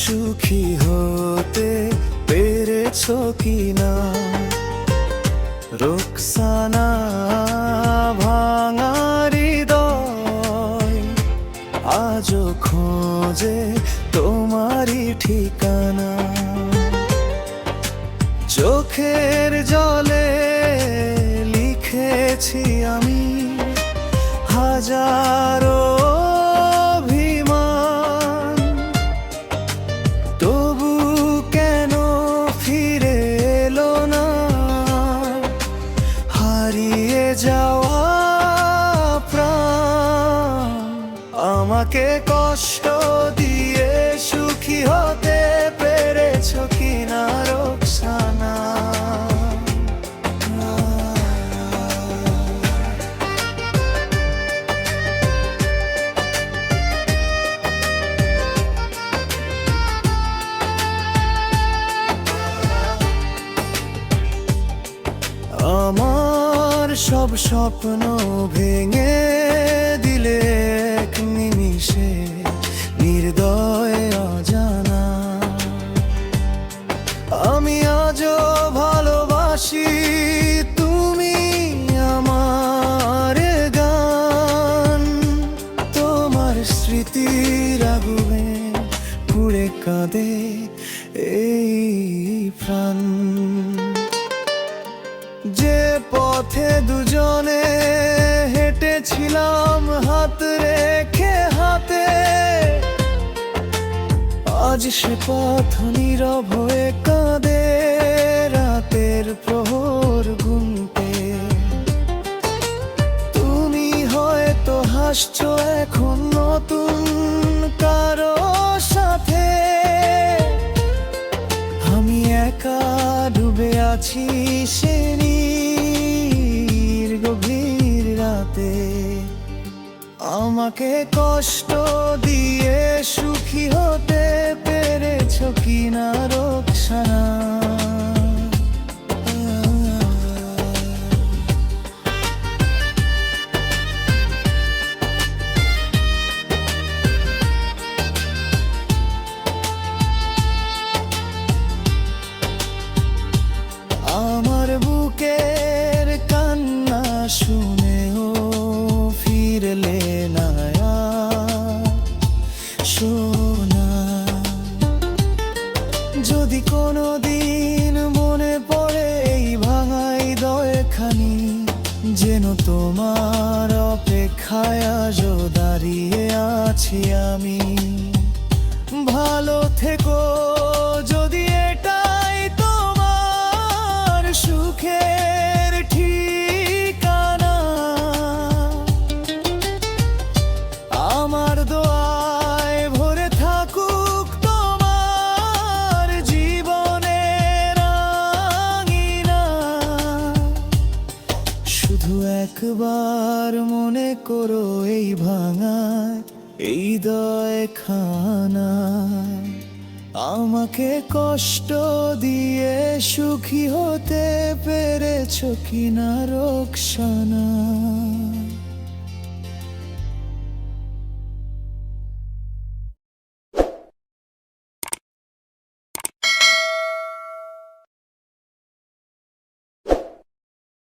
সুখী হতে পেরেছো কিনা রোকসানা? ভাঙা হৃদয় আজও খোঁজে তোমারই ঠিকানা। চোখের জলে লিখেছি আমি হাজারো অভিমান, তবু কেন ফিরে এলো না হারিয়ে যাওয়া প্রাণ? আমাকে কষ্ট দিয়ে সুখী হতে পেরেছো কিনা রোকসানা? আমার সব স্বপ্ন ভেঙে দিলে এক নিমিষে নির্দয় অজানা। আমি আজও ভালোবাসি তুমি আমার গান, তোমার স্মৃতির আগুনে পুড়ে কাঁদে এই প্রাণ। যে পথে দুজনে হেঁটেছিলাম হাত রেখে হাতে, আজ সে পথ নীরব হয়ে কাঁদে রাতের প্রহর গুনতে। তুমি হয়তো হাসছো এখন নতুন কারো সাথে, আমি একা ডুবে আছি সে গভীর রাতে। আমাকে কষ্ট দিয়ে সুখী হতে পেরেছো কিনা রোকসানা? আমার বুকের কান্না শুনেও ফিরলে না সোনা। যদি কোনোদিন মনে পড়ে এই ভাঙা হৃদয়খানি, যেন তোমার অপেক্ষায় আজও দাঁড়িয়ে আছি আমি। ভালো থেকো যদি এটাই তোমার সুখের ঠিকানা। আমার দোয়ায় ভরে থাকুক তোমার জীবনের আঙিনা। শুধু একবার মনে করো এই ভাঙা এই হৃদয়খানা। আমাকে কষ্ট দিয়ে সুখী হতে পেরেছো কিনা রোকসানা?